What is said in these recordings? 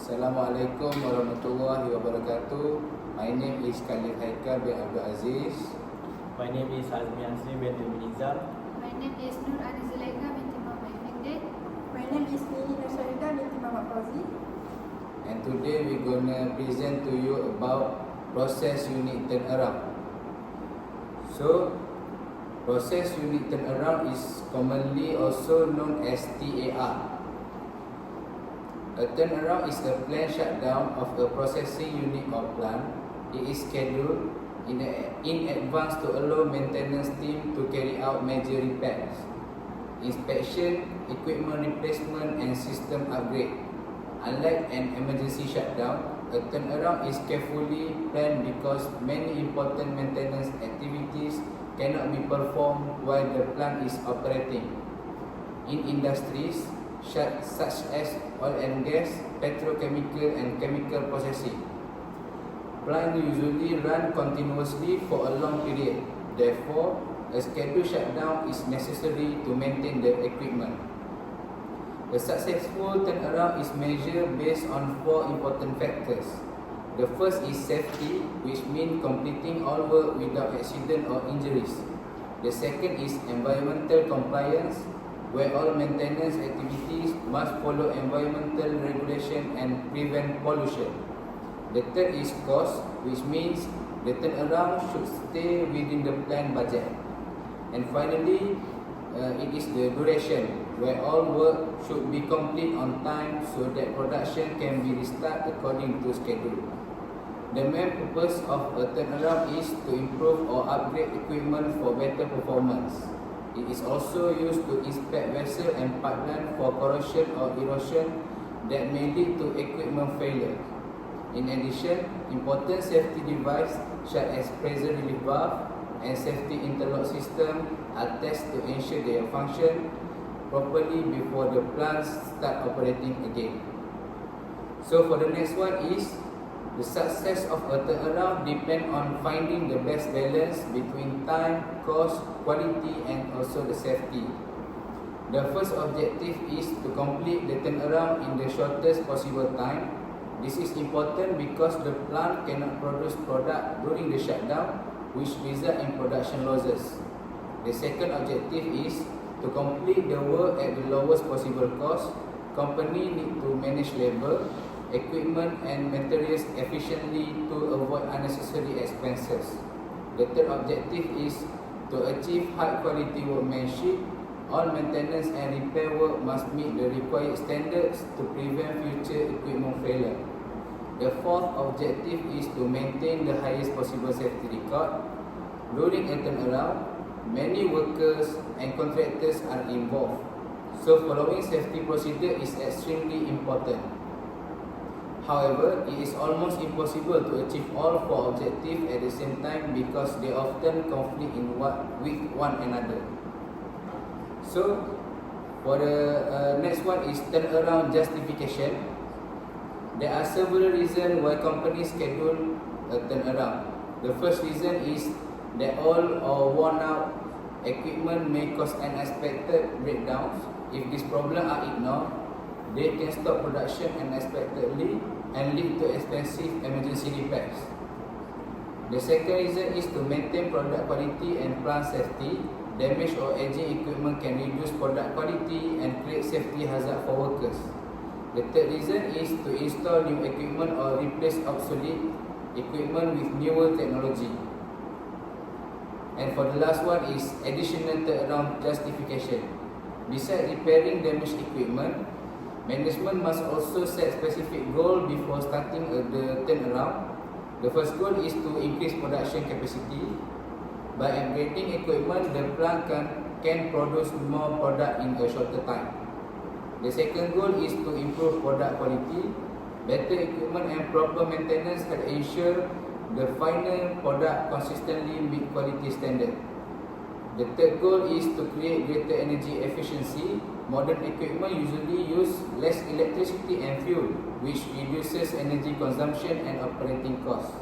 Assalamualaikum warahmatullahi wabarakatuh. My name is Khalid Haikal bin Abdul Aziz. My name is Azmi Asri bin Nizam. My name is Nur Ani Zulaika binti Muhammad Effendi. My name is Nini Nasharida binti Muhammad Fauzi. And today we're gonna present to you about process unit turnaround. So, process unit turnaround is commonly also known as TAR. A turnaround is a planned shutdown of a processing unit or plant. It is scheduled in advance to allow maintenance team to carry out major repairs, inspection, equipment replacement and system upgrade. Unlike an emergency shutdown, a turnaround is carefully planned because many important maintenance activities cannot be performed while the plant is operating. In industries such as oil and gas, petrochemical and chemical processing, plants usually run continuously for a long period. Therefore, a scheduled shutdown is necessary to maintain the equipment. A successful turnaround is measured based on 4 important factors. The first is safety, which means completing all work without accident or injuries. The second is environmental compliance, where all maintenance activities must follow environmental regulation and prevent pollution. The third is cost, which means the turnaround should stay within the planned budget. And finally, it is the duration, where all work should be complete on time so that production can be restarted according to schedule. The main purpose of a turnaround is to improve or upgrade equipment for better performance. It is also used to inspect vessel and pipeline for corrosion or erosion that may lead to equipment failure. In addition, important safety devices such as pressure relief valve and safety interlock system are tested to ensure they function properly before the plants start operating again. So for the next one is, the success of a turnaround depends on finding the best balance between time, cost, quality and also the safety. The first objective is to complete the turnaround in the shortest possible time. This is important because the plant cannot produce product during the shutdown, which result in production losses. The second objective is to complete the work at the lowest possible cost. Company need to manage labor, equipment and materials efficiently to avoid unnecessary expenses. The third objective is to achieve high quality workmanship. All maintenance and repair work must meet the required standards to prevent future equipment failure. The fourth objective is to maintain the highest possible safety record. During a turnaround, many workers and contractors are involved, so following safety procedure is extremely important. However, it is almost impossible to achieve all 4 objectives at the same time because they often conflict with one another. So, for the next one is turnaround justification. There are several reasons why companies schedule a turnaround. The first reason is that all or worn out equipment may cause unexpected breakdowns. If these problems are ignored, they can stop production unexpectedly and lead to expensive emergency repairs. The second reason is to maintain product quality and plant safety. Damaged or aging equipment can reduce product quality and create safety hazard for workers. The third reason is to install new equipment or replace obsolete equipment with newer technology. And for the last one is additional turnaround justification. Besides repairing damaged equipment, management must also set specific goals before starting the turnaround. The first goal is to increase production capacity. By upgrading equipment, the plant can produce more product in a shorter time. The second goal is to improve product quality. Better equipment and proper maintenance can ensure the final product consistently meet quality standard. The third goal is to create greater energy efficiency. Modern equipment usually use less electricity and fuel, which reduces energy consumption and operating costs.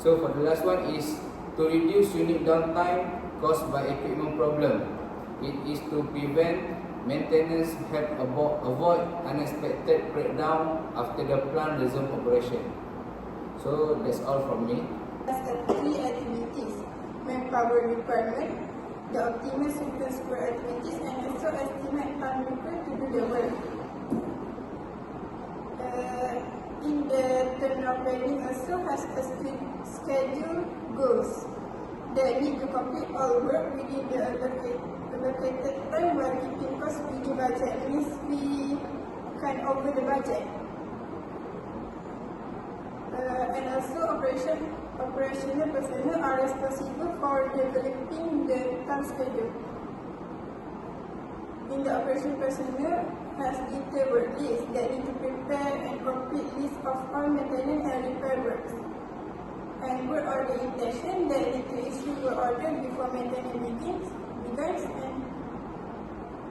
So for the last one is to reduce unit downtime caused by equipment problem. It is to prevent Maintenance help avoid unexpected breakdown after the plant resume operation. So that's all from me. Three activities: manpower requirement, the optimal sequence for activities, and also estimate time required to do the work. In the turnaround planning also has a schedule goals that need to complete all work within the allocated time while keeping costs within budget. Means we can over the budget. And also operational personnel are responsible for developing the time schedule. In the operation personnel has detailed work list that need to prepare and complete list of all maintenance and repair works. And work order intention that need to issue work order before maintenance begins and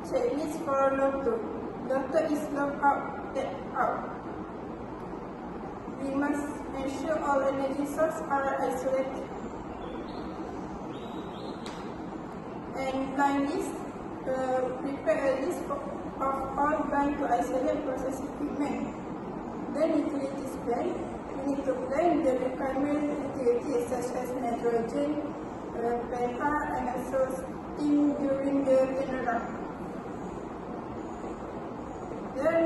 checklist for lotto. Lotto is logged out. We must ensure all energy sources are isolated. And blind list, prepare a list of all blind to isolate process equipment. Then utilities plan. We need to plan the requirement activities such as nitrogen, pH, and also steam during the turnaround. Then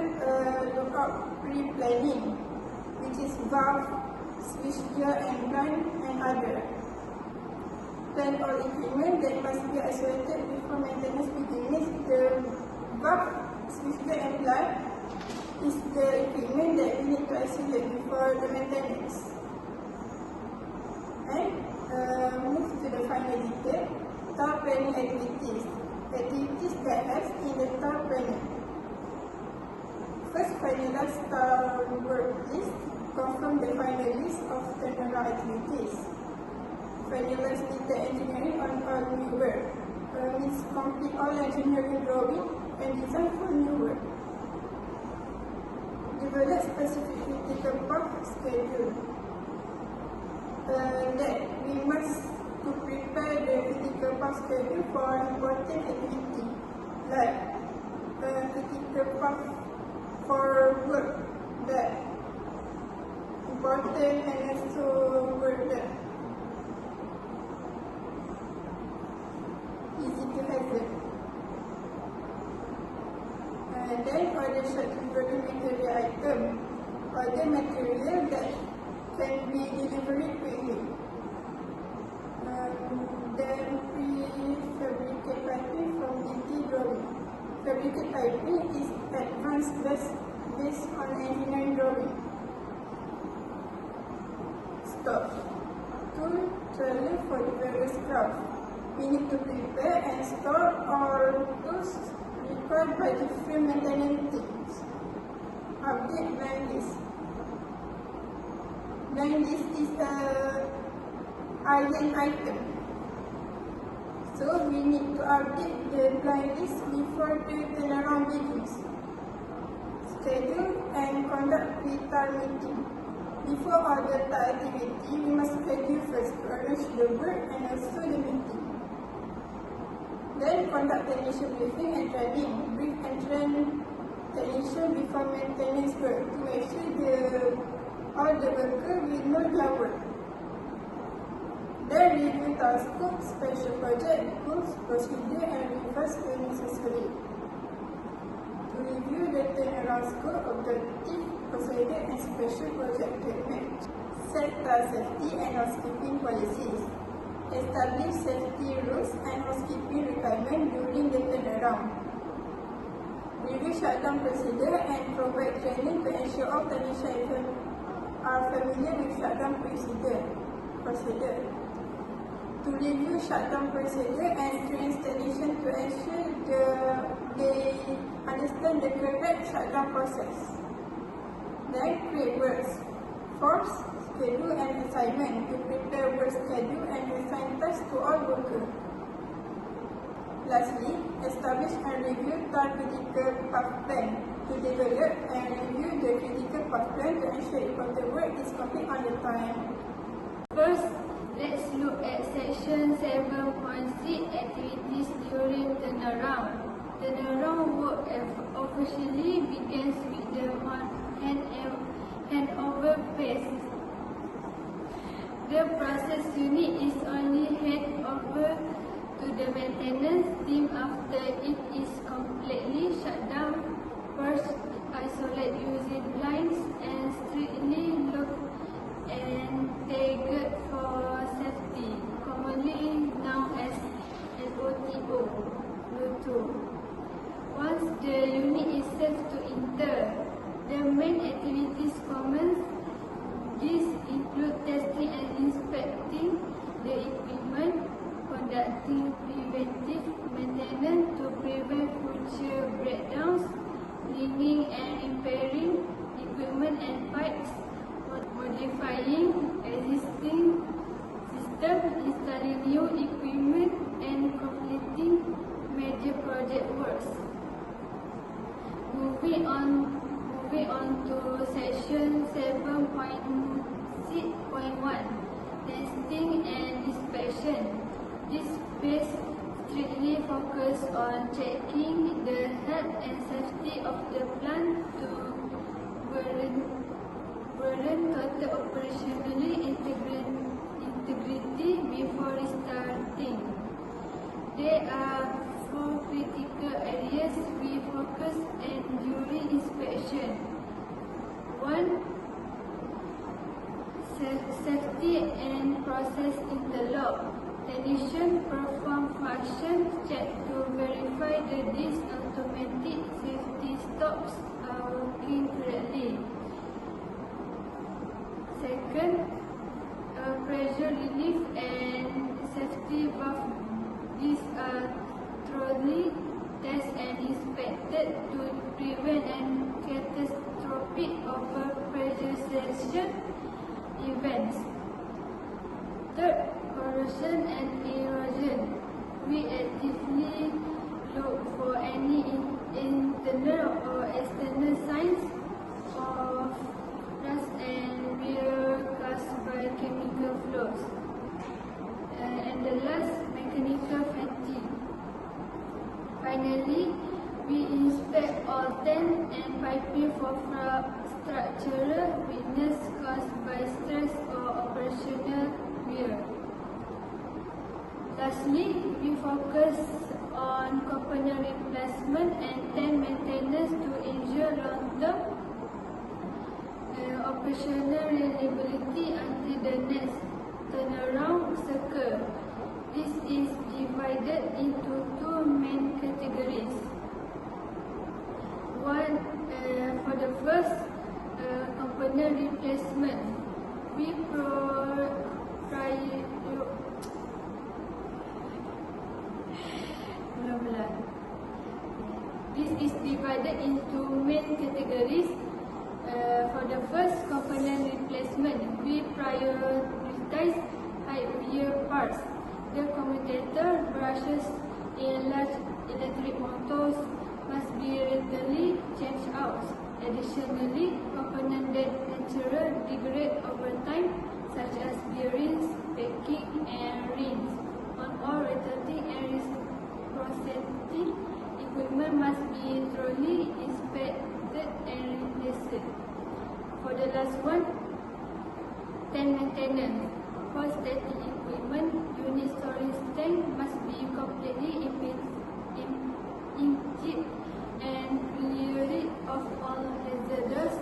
look out pre-planning, which is valve, switchgear, and blind, and other. Plan all equipment that must be isolated before maintenance begins. The valve, switchgear, and blind is the equipment that we need to isolate before the maintenance. And move to the final detail, tower planning activities. Activities that have in the tower planning. First, finalize tower work list. Confirm the final list of turnaround activities. Finalize detail engineering on all new work. Means complete all engineering drawing and design for new work. Develop specific critical path schedule. That we must to prepare the critical path schedule for important activity like critical path for work that important and also work that easy to handle. And then order certain material item, order material that can be delivered quickly. Then pre-fabricate piping from DT drawing. Fabricate piping is advanced based on engineering drawing. Stop. Tool trailer for the various craft. We need to prepare and store all tools required by different maintenance teams. Update blind list. Blind list is an iron item. So we need to update the blind list before the turnaround begins. Schedule and conduct pre-tar meeting. Before all the activity, we must schedule first to arrange the work and also the meeting. Then conduct technician briefing and training. Brief and train technician before maintenance work to make sure all the workers will know their work. Then review task scope, special project, goals, procedure, and reverse when necessary. To review the turnaround scope, objective, procedure, and special project treatment. Set task safety and housekeeping policies. Establish safety rules and housekeeping requirements during the turnaround. Review shutdown procedure and provide training to ensure all technicians are familiar with shutdown procedure. To review shutdown procedure and train technicians to ensure they understand the correct shutdown process. Then create works. Force, schedule and assignment to prepare work schedule and assign tasks to all workers. Lastly, establish and review the critical path plan to develop and review the critical path plan to ensure important work is complete on the time. First, let's look at section 7.6 activities during turnaround. Turnaround work officially begins with the handover phase. The process unit is only handed over to the maintenance team after it is completely shut down. First, isolate using blinds and strictly lock and tagged for safety, commonly known as LOTO. Once the unit is safe to enter, the main activities commence. These include testing and inspecting the equipment, conducting preventive maintenance to prevent future breakdowns, cleaning and repairing equipment and pipes, modifying existing systems, installing new equipment, and completing major project works. Moving on to section 7.6.1, testing and inspection. This phase strictly focuses on checking the health and safety of the plant to warrant total operationally integrity before restarting. There are 4 critical areas we focus on during inspection. 1. Safety and process interlock. Technician perform function check to verify that these automatic safety stops are working correctly. Second, pressure relief and safety valve. These are thoroughly tested and inspected to prevent and catastrophic overpressurization events. Third, corrosion and erosion. We actively look for any internal or external signs of rust and wear caused by chemical flows. And the last, mechanical fatigue. Finally, we inspect all tank and piping for structural weakness caused by stress or operational wear. Lastly, we focus on component replacement and tank maintenance to ensure long-term operational reliability until the next turnaround cycle. This is divided into 2 main categories. One, for the first, component replacement. We This is divided into main categories. For the first, component replacement, we prioritize high-wear parts. The commutator brushes in large electric motors must be regularly changed out. Additionally, components that naturally degrade over time, such as bearings, packing, and rings, on all rotating and reciprocating equipment must be thoroughly inspected and replaced. For the last one, tank maintenance. For static equipment, unit storage tank must be completely emptied and cleared of all hazardous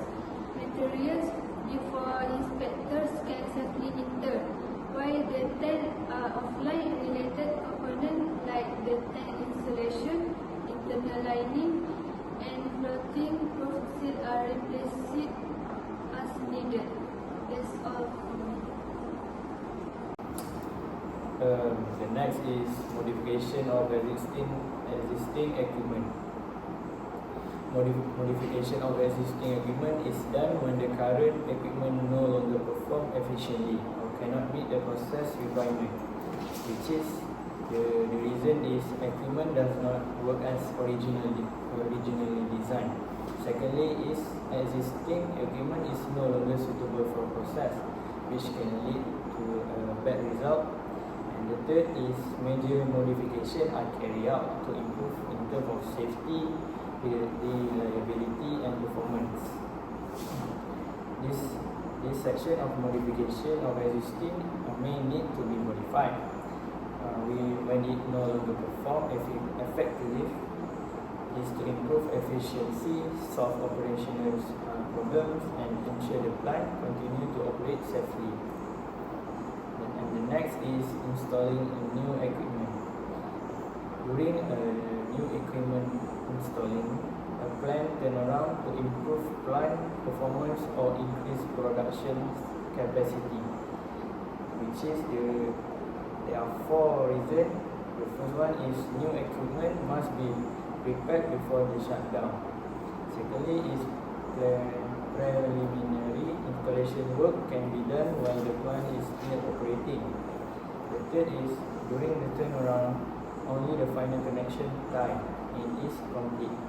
materials before inspectors can safely enter. While the tank are offline, related components like the tank insulation, internal lining, and floating roof seal are replaced as needed. That's all for me. The next is modification of existing equipment. Modification of existing equipment is done when the current equipment no longer perform efficiently or cannot meet the process requirement, which is the reason is equipment does not work as originally designed. Secondly is existing equipment is no longer suitable for process, which can lead to a bad result. And the third is major modification are carried out to improve in terms of safety, reliability and performance. This section of modification of existing may need to be modified when it no longer perform effectively, is to improve efficiency, solve operational problems and ensure the plant continue to operate safely. And the next is installing a new equipment. During a new equipment installing, a plant turnaround to improve plant performance or increase production capacity, which is there are 4 reasons. The first one is new equipment must be prepared before the shutdown. Secondly is preliminary installation work can be done while the plant is still operating. The third is during the turnaround, only the final connection time is complete.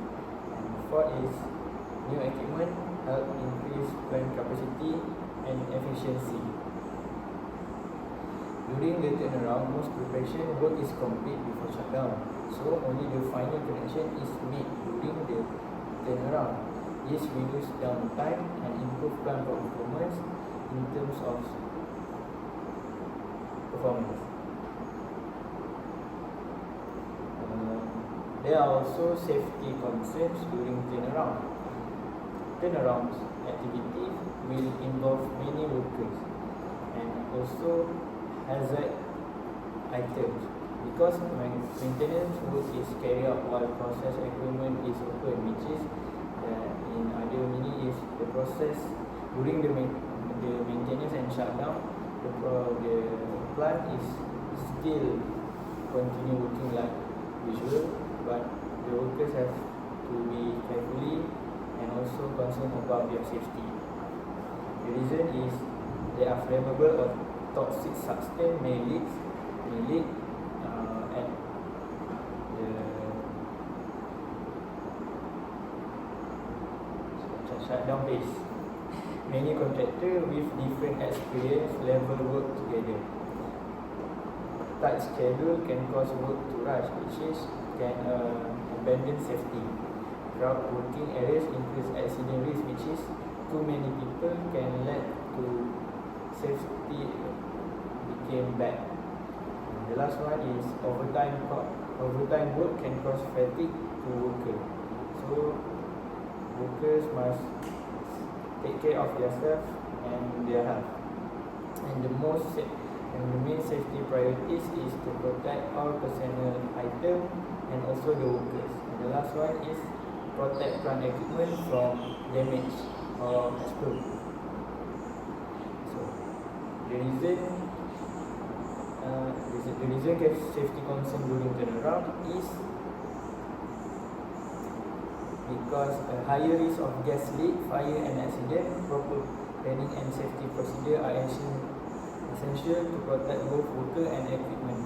And the fourth is new equipment help increase plant capacity and efficiency. During the turnaround, most preparation work is complete before shutdown, so only the final connection is made during the turnaround. This reduces downtime and improve plant performance in terms of performance. There are also safety concerns during turnaround. Turnaround activity will involve many workers and also hazard items, because maintenance work is carried out while process equipment is open, which is in other meaning is the process during the maintenance and shutdown, the plant is still continue working like usual, but the workers have to be carefully and also concerned about their safety. The reason is they are flammable or toxic substance may leak at the shutdown phase. Many contractors with different experience level work together. Tight schedule can cause work to rush, which is can abandon safety. Crowd working areas increase accident risk, which is too many people can lead to safety became bad. The last one is overtime work can cause fatigue to workers. So workers must take care of themselves and their health. And the main safety priorities is to protect all personal items and also the workers. And the last one is protect plant equipment from damage or explode. So the reason safety concern during turnaround is because a higher risk of gas leak, fire and accident. Proper planning and safety procedure are essential to protect both worker and equipment.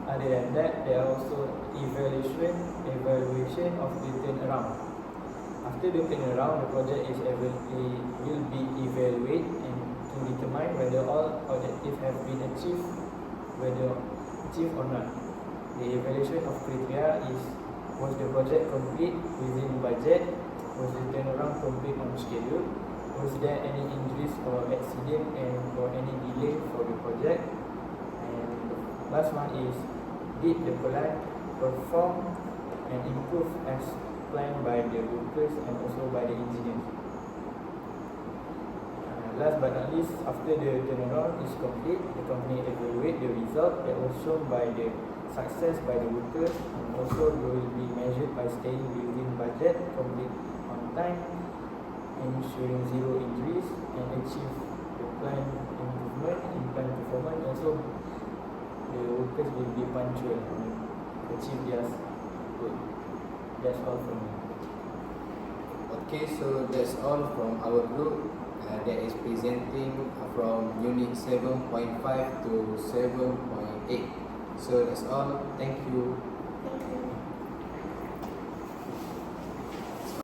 Other than that, there are also evaluation of the turnaround. After the turnaround, the project will be evaluated and to determine whether all objectives have been achieved or not. The evaluation of criteria is: was the project complete within budget? Was the turnaround complete on schedule? Was there any injuries or accident or any delay for the project? And last one is: did the plant perform and improve as planned by the workers and also by the engineers? Last but not least, after the turnaround is complete, the company evaluate the result that was shown by the success by the workers, and also will be measured by staying within budget, complete on time, ensuring zero injuries, and achieve the planned improvement in plant performance. Also, the workers will be punctual and achieve their goal. That's all from me. Okay, so that's all from our group that is presenting from unit 7.5 to 7.8. So that's all. Thank you.